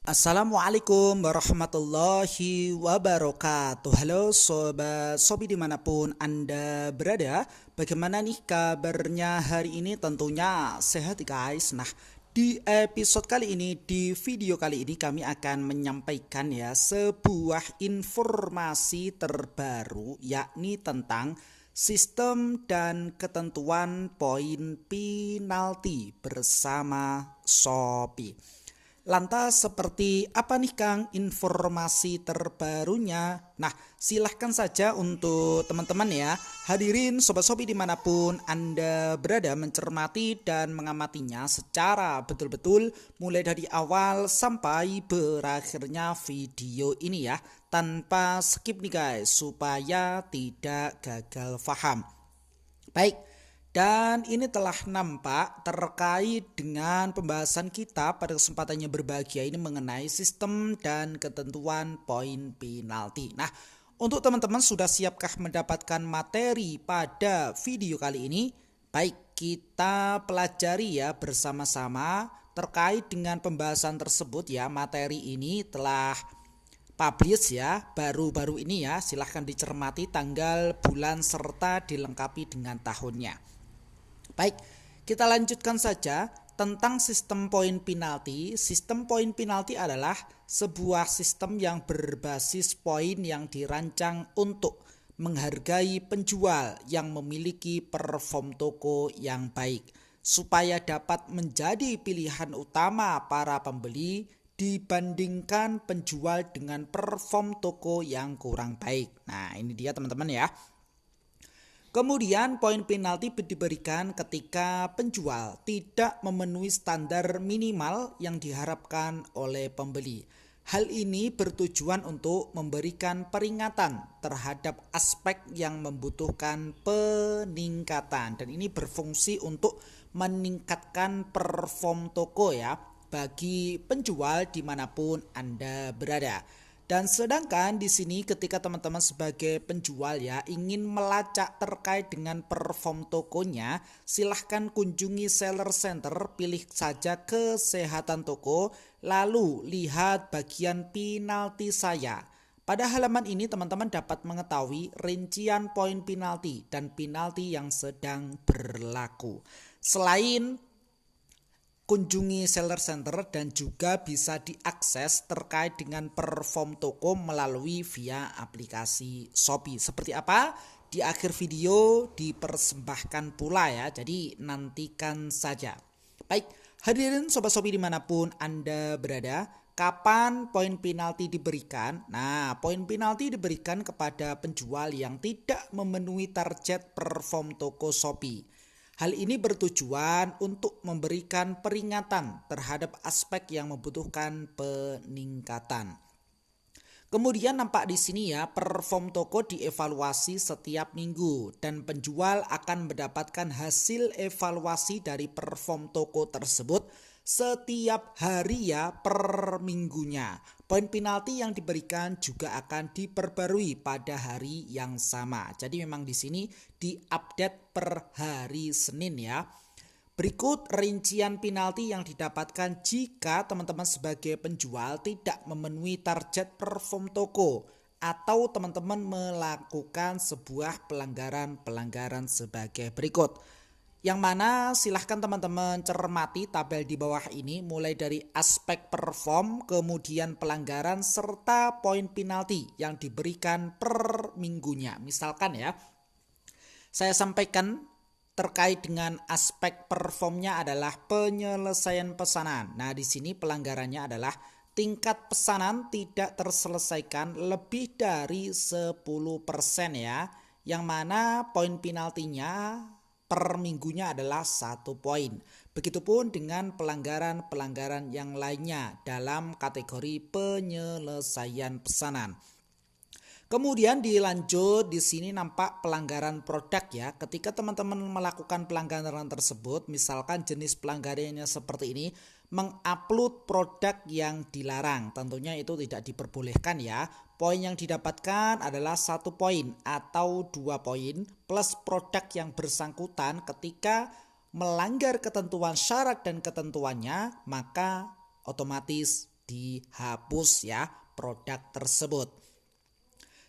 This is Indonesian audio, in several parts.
Assalamualaikum warahmatullahi wabarakatuh. Halo sobat Sobi dimanapun Anda berada. Bagaimana nih kabarnya hari ini? Tentunya sehat guys. Nah, di episode kali ini, di video kali ini kami akan menyampaikan ya sebuah informasi terbaru, yakni tentang sistem dan ketentuan poin penalti bersama Shopee. Lantas seperti apa nih Kang informasi terbarunya? Nah, silahkan saja untuk teman-teman ya, hadirin Sobat Shopee dimanapun Anda berada, mencermati dan mengamatinya secara betul-betul mulai dari awal sampai berakhirnya video ini ya, tanpa skip nih guys, supaya tidak gagal paham. Baik, dan ini telah nampak terkait dengan pembahasan kita pada kesempatannya berbahagia ini mengenai sistem dan ketentuan poin penalti. Nah, untuk teman-teman sudah siapkah mendapatkan materi pada video kali ini? Baik, kita pelajari ya bersama-sama terkait dengan pembahasan tersebut ya. Materi ini telah publish ya baru-baru ini ya. Silahkan dicermati tanggal, bulan serta dilengkapi dengan tahunnya. Baik, kita lanjutkan saja tentang sistem poin penalti. Sistem poin penalti adalah sebuah sistem yang berbasis poin yang dirancang untuk menghargai penjual yang memiliki perform toko yang baik, supaya dapat menjadi pilihan utama para pembeli dibandingkan penjual dengan perform toko yang kurang baik. Nah, ini dia teman-teman ya. Kemudian poin penalti diberikan ketika penjual tidak memenuhi standar minimal yang diharapkan oleh pembeli. Hal ini bertujuan untuk memberikan peringatan terhadap aspek yang membutuhkan peningkatan, dan ini berfungsi untuk meningkatkan perform toko ya bagi penjual dimanapun Anda berada. Dan sedangkan di sini ketika teman-teman sebagai penjual ya ingin melacak terkait dengan perform tokonya, silahkan kunjungi seller center, pilih saja kesehatan toko, lalu lihat bagian penalti saya. Pada halaman ini teman-teman dapat mengetahui rincian poin penalti dan penalti yang sedang berlaku. Selain kunjungi seller center dan juga bisa diakses terkait dengan perform toko melalui via aplikasi Shopee. Seperti apa? Di akhir video dipersembahkan pula ya, jadi nantikan saja. Baik, hadirin Sobat Shopee dimanapun Anda berada, kapan poin penalti diberikan? Nah, poin penalti diberikan kepada penjual yang tidak memenuhi target perform toko Shopee. Hal ini bertujuan untuk memberikan peringatan terhadap aspek yang membutuhkan peningkatan. Kemudian nampak di sini ya, perform toko dievaluasi setiap minggu dan penjual akan mendapatkan hasil evaluasi dari perform toko tersebut setiap hari ya per minggunya. Poin penalti yang diberikan juga akan diperbarui pada hari yang sama. Jadi memang di sini diupdate per hari Senin ya. Berikut rincian penalti yang didapatkan jika teman-teman sebagai penjual tidak memenuhi target perform toko atau teman-teman melakukan sebuah pelanggaran sebagai berikut. Yang mana silahkan teman-teman cermati tabel di bawah ini mulai dari aspek perform, kemudian pelanggaran, serta poin penalti yang diberikan per minggunya. Misalkan ya, saya sampaikan terkait dengan aspek performnya adalah penyelesaian pesanan. Nah, di sini pelanggarannya adalah tingkat pesanan tidak terselesaikan lebih dari 10% ya. Yang mana poin penaltinya per minggunya adalah 1 poin. Begitupun dengan pelanggaran-pelanggaran yang lainnya dalam kategori penyelesaian pesanan. Kemudian dilanjut di sini nampak pelanggaran produk ya. Ketika teman-teman melakukan pelanggaran tersebut, misalkan jenis pelanggarannya seperti ini, mengupload produk yang dilarang, tentunya itu tidak diperbolehkan ya. Poin yang didapatkan adalah 1 poin atau 2 poin plus produk yang bersangkutan ketika melanggar ketentuan syarat dan ketentuannya, maka otomatis dihapus ya produk tersebut.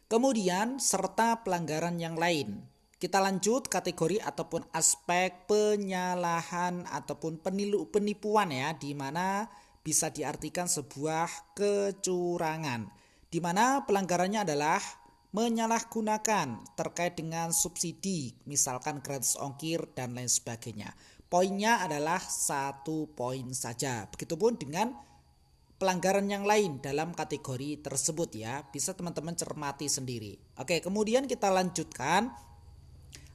Kemudian serta pelanggaran yang lain. Kita lanjut kategori ataupun aspek penyalahan ataupun penipuan ya, di mana bisa diartikan sebuah kecurangan. Di mana pelanggarannya adalah menyalahgunakan terkait dengan subsidi, misalkan gratis ongkir dan lain sebagainya. Poinnya adalah 1 poin saja. Begitupun dengan pelanggaran yang lain dalam kategori tersebut ya. Bisa teman-teman cermati sendiri. Oke, kemudian kita lanjutkan.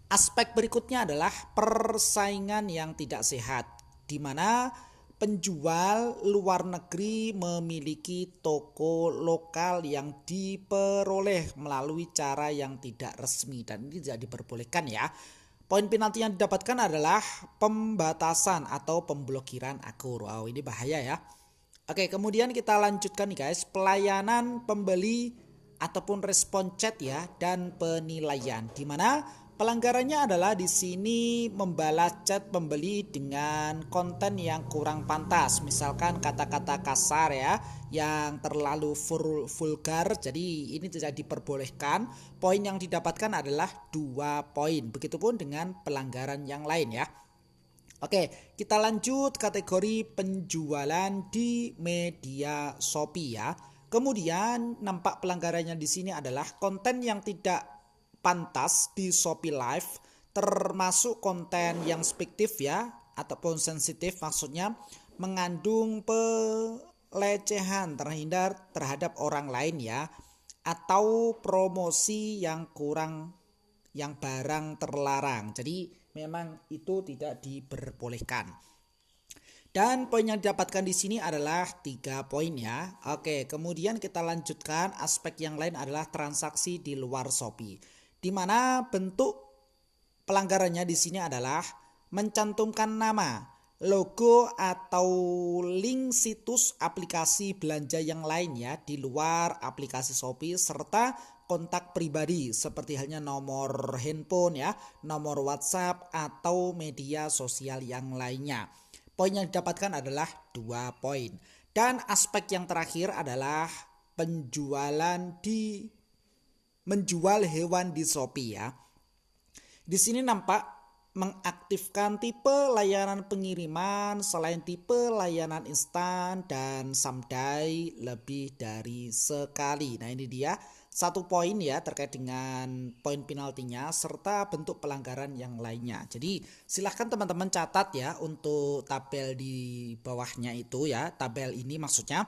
Aspek berikutnya adalah persaingan yang tidak sehat, di mana penjual luar negeri memiliki toko lokal yang diperoleh melalui cara yang tidak resmi dan ini tidak diperbolehkan ya. Poin penalti yang didapatkan adalah pembatasan atau pemblokiran akun. Wow, ini bahaya ya. Oke, kemudian kita lanjutkan nih guys, pelayanan pembeli ataupun respon chat ya dan penilaian, di mana pelanggarannya adalah di sini membalas chat pembeli dengan konten yang kurang pantas, misalkan kata-kata kasar ya, yang terlalu vulgar. Jadi ini tidak diperbolehkan. Poin yang didapatkan adalah 2 poin. Begitupun dengan pelanggaran yang lain ya. Oke, kita lanjut kategori penjualan di media Shopee ya. Kemudian nampak pelanggarannya di sini adalah konten yang tidak pantas di Shopee Live, termasuk konten yang fiktif ya ataupun sensitif, maksudnya mengandung pelecehan terhadap orang lain ya, atau promosi yang barang terlarang. Jadi memang itu tidak diperbolehkan. Dan poin yang didapatkan di sini adalah 3 poin ya. Oke, kemudian kita lanjutkan aspek yang lain adalah transaksi di luar Shopee, di mana bentuk pelanggarannya di sini adalah mencantumkan nama, logo atau link situs aplikasi belanja yang lain ya di luar aplikasi Shopee, serta kontak pribadi seperti halnya nomor handphone ya, nomor WhatsApp atau media sosial yang lainnya. Poin yang didapatkan adalah 2 poin. Dan aspek yang terakhir adalah menjual hewan di Shopee ya. Di sini nampak mengaktifkan tipe layanan pengiriman selain tipe layanan instan dan someday lebih dari sekali. Nah, ini dia 1 poin ya terkait dengan poin penaltinya serta bentuk pelanggaran yang lainnya. Jadi silahkan teman-teman catat ya untuk tabel di bawahnya itu ya. Tabel ini maksudnya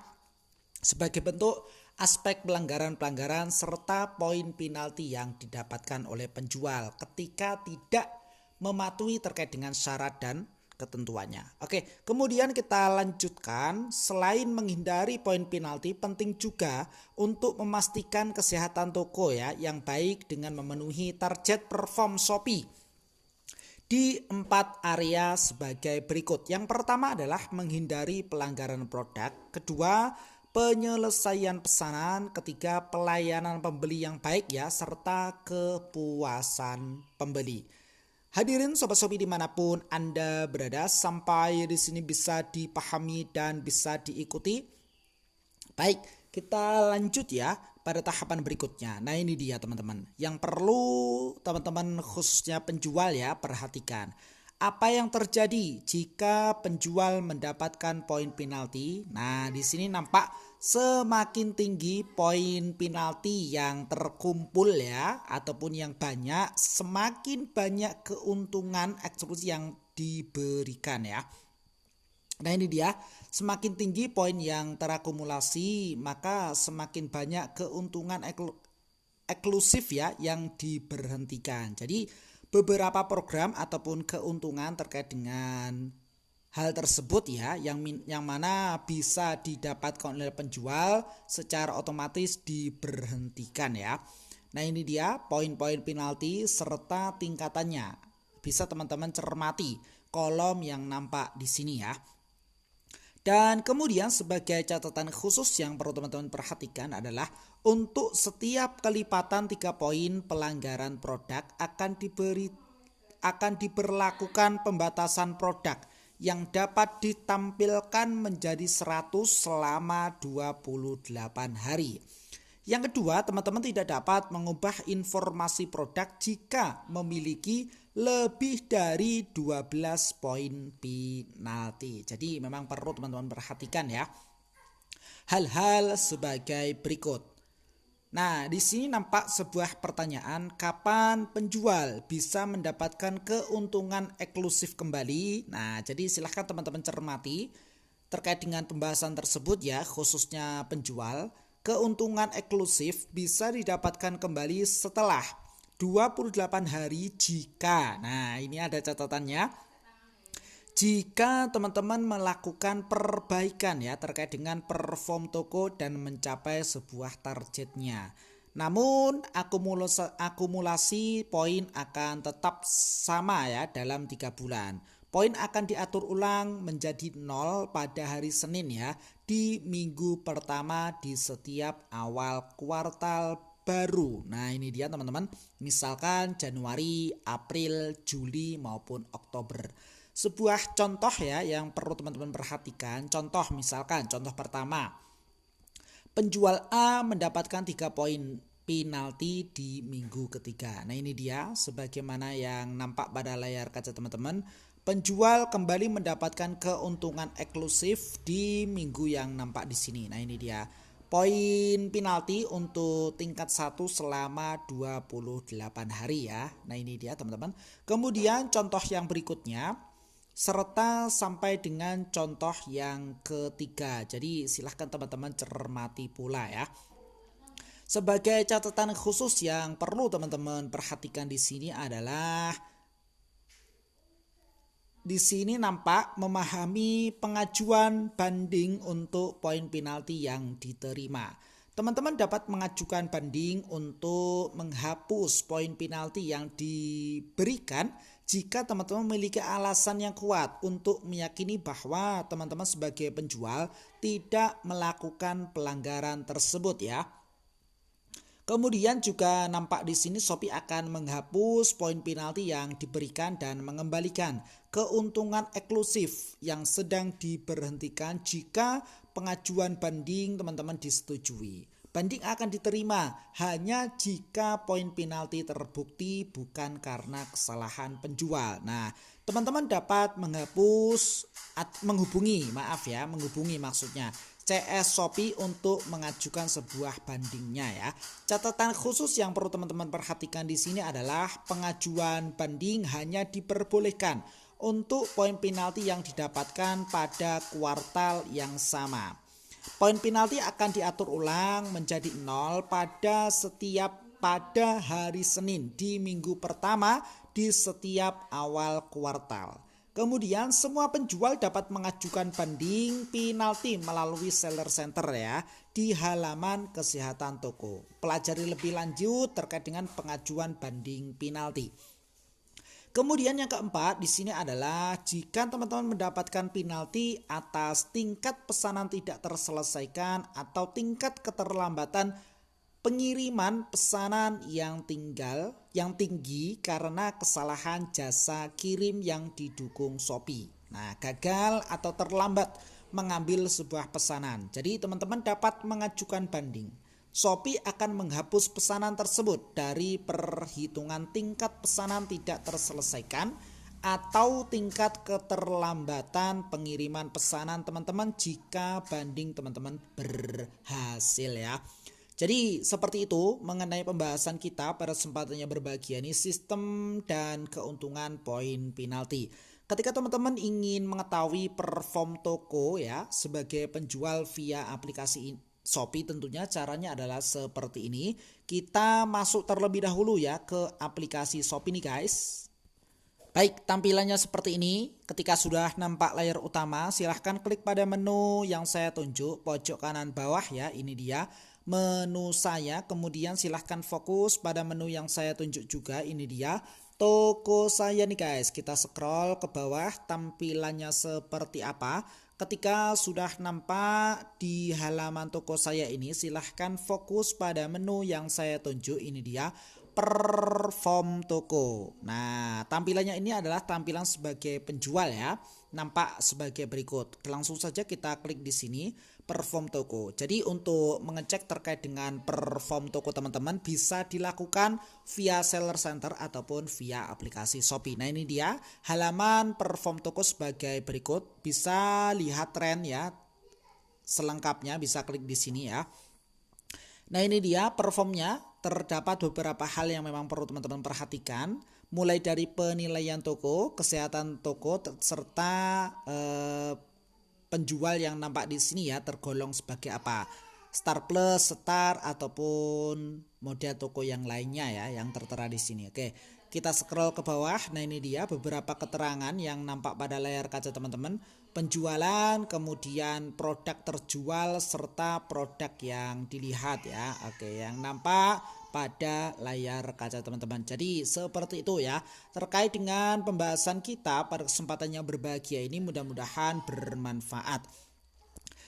sebagai bentuk aspek pelanggaran-pelanggaran serta poin penalti yang didapatkan oleh penjual ketika tidak mematuhi terkait dengan syarat dan ketentuannya. Oke, kemudian kita lanjutkan. Selain menghindari poin penalti, penting juga untuk memastikan kesehatan toko ya yang baik dengan memenuhi target perform Shopee di 4 area sebagai berikut. Yang pertama adalah menghindari pelanggaran produk, kedua penyelesaian pesanan, ketiga pelayanan pembeli yang baik ya, serta kepuasan pembeli. Hadirin Sobat Shopee dimanapun Anda berada, sampai di sini bisa dipahami dan bisa diikuti. Baik, kita lanjut ya pada tahapan berikutnya. Nah, ini dia teman-teman yang perlu teman-teman khususnya penjual ya perhatikan. Apa yang terjadi jika penjual mendapatkan poin penalti? Nah, di sini nampak semakin tinggi poin penalti yang terkumpul ya ataupun yang banyak, semakin banyak keuntungan eksekusi yang diberikan ya. Nah, ini dia, semakin tinggi poin yang terakumulasi, maka semakin banyak keuntungan eksklusif ya yang diberhentikan. Jadi beberapa program ataupun keuntungan terkait dengan hal tersebut ya yang mana bisa didapatkan oleh penjual secara otomatis diberhentikan ya. Nah, ini dia poin-poin penalti serta tingkatannya. Bisa teman-teman cermati kolom yang nampak di sini ya. Dan kemudian sebagai catatan khusus yang perlu teman-teman perhatikan adalah untuk setiap kelipatan 3 poin pelanggaran produk akan diberlakukan pembatasan produk yang dapat ditampilkan menjadi 100 selama 28 hari. Yang kedua, teman-teman tidak dapat mengubah informasi produk jika memiliki lebih dari 12 poin penalti. Jadi memang perlu teman-teman perhatikan ya. Hal-hal sebagai berikut. Nah, di sini nampak sebuah pertanyaan, kapan penjual bisa mendapatkan keuntungan eksklusif kembali? Nah, jadi silahkan teman-teman cermati terkait dengan pembahasan tersebut ya, khususnya penjual. Keuntungan eksklusif bisa didapatkan kembali setelah 28 hari jika, nah ini ada catatannya, jika teman-teman melakukan perbaikan ya terkait dengan perform toko dan mencapai sebuah targetnya. Namun akumulasi poin akan tetap sama ya dalam 3 bulan. Poin akan diatur ulang menjadi 0 pada hari Senin ya, di minggu pertama di setiap awal kuartal baru. Nah ini dia teman-teman, misalkan Januari, April, Juli maupun Oktober. Sebuah contoh ya yang perlu teman-teman perhatikan. Contoh misalkan, contoh pertama, penjual A mendapatkan 3 poin penalti di minggu ketiga. Nah ini dia sebagaimana yang nampak pada layar kaca teman-teman. Penjual kembali mendapatkan keuntungan eksklusif di minggu yang nampak di sini. Nah ini dia poin penalti untuk tingkat 1 selama 28 hari ya. Nah ini dia teman-teman. Kemudian contoh yang berikutnya serta sampai dengan contoh yang ketiga. Jadi silahkan teman-teman cermati pula ya. Sebagai catatan khusus yang perlu teman-teman perhatikan di sini adalah di sini nampak memahami pengajuan banding untuk poin penalti yang diterima. Teman-teman dapat mengajukan banding untuk menghapus poin penalti yang diberikan jika teman-teman memiliki alasan yang kuat untuk meyakini bahwa teman-teman sebagai penjual tidak melakukan pelanggaran tersebut ya. Kemudian juga nampak di sini Shopee akan menghapus poin penalti yang diberikan dan mengembalikan keuntungan eksklusif yang sedang diberhentikan jika pengajuan banding teman-teman disetujui. Banding akan diterima hanya jika poin penalti terbukti bukan karena kesalahan penjual. Nah, teman-teman dapat menghubungi maksudnya CS Shopee untuk mengajukan sebuah bandingnya ya. Catatan khusus yang perlu teman-teman perhatikan di sini adalah pengajuan banding hanya diperbolehkan untuk poin penalti yang didapatkan pada kuartal yang sama. Poin penalti akan diatur ulang menjadi 0 pada hari Senin di minggu pertama di setiap awal kuartal. Kemudian semua penjual dapat mengajukan banding penalti melalui seller center ya di halaman kesehatan toko. Pelajari lebih lanjut terkait dengan pengajuan banding penalti. Kemudian yang keempat di sini adalah jika teman-teman mendapatkan penalti atas tingkat pesanan tidak terselesaikan atau tingkat keterlambatan pengiriman pesanan yang tinggi karena kesalahan jasa kirim yang didukung Shopee. Nah, gagal atau terlambat mengambil sebuah pesanan. Jadi teman-teman dapat mengajukan banding. Shopee akan menghapus pesanan tersebut dari perhitungan tingkat pesanan tidak terselesaikan atau tingkat keterlambatan pengiriman pesanan teman-teman jika banding teman-teman berhasil ya. Jadi seperti itu mengenai pembahasan kita pada kesempatannya berbahagia ini sistem dan keuntungan poin penalti. Ketika teman-teman ingin mengetahui perform toko ya sebagai penjual via aplikasi Shopee tentunya caranya adalah seperti ini. Kita masuk terlebih dahulu ya ke aplikasi Shopee nih guys. Baik, tampilannya seperti ini. Ketika sudah nampak layar utama, silahkan klik pada menu yang saya tunjuk pojok kanan bawah ya. Ini dia menu saya. Kemudian silahkan fokus pada menu yang saya tunjuk juga. Ini dia toko saya nih guys. Kita scroll ke bawah, tampilannya seperti apa. Ketika sudah nampak di halaman toko saya ini, silahkan fokus pada menu yang saya tunjuk. Ini dia perform toko. Nah, tampilannya ini adalah tampilan sebagai penjual ya. Nampak sebagai berikut. Langsung saja kita klik di sini perform toko. Jadi untuk mengecek terkait dengan perform toko teman-teman bisa dilakukan via seller center ataupun via aplikasi Shopee. Nah, ini dia halaman perform toko sebagai berikut. Bisa lihat tren ya. Selengkapnya bisa klik di sini ya. Nah, ini dia performnya. Terdapat beberapa hal yang memang perlu teman-teman perhatikan. Mulai dari penilaian toko, kesehatan toko, serta penjual yang nampak di sini ya tergolong sebagai apa? Star Plus, Star ataupun model toko yang lainnya ya yang tertera di sini. Oke, kita scroll ke bawah. Nah, ini dia beberapa keterangan yang nampak pada layar kaca teman-teman. Penjualan, kemudian produk terjual serta produk yang dilihat ya. Oke, yang nampak pada layar kaca teman-teman. Jadi seperti itu ya terkait dengan pembahasan kita pada kesempatan yang berbahagia ini, mudah-mudahan bermanfaat.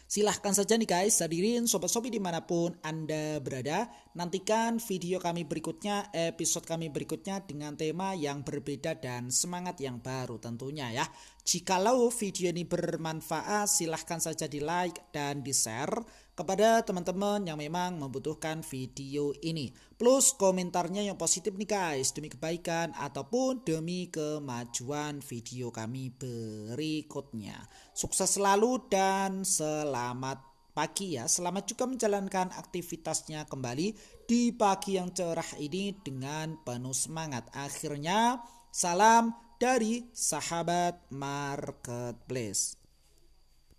Silahkan saja nih guys, hadirin sobat-sobi dimanapun Anda berada. Nantikan video kami berikutnya, episode kami berikutnya dengan tema yang berbeda dan semangat yang baru tentunya ya. Jikalau video ini bermanfaat, silahkan saja di like dan di share kepada teman-teman yang memang membutuhkan video ini. Plus komentarnya yang positif nih guys, demi kebaikan ataupun demi kemajuan video kami berikutnya. Sukses selalu dan selamat pagi ya. Selamat juga menjalankan aktivitasnya kembali di pagi yang cerah ini dengan penuh semangat. Akhirnya salam dari sahabat marketplace.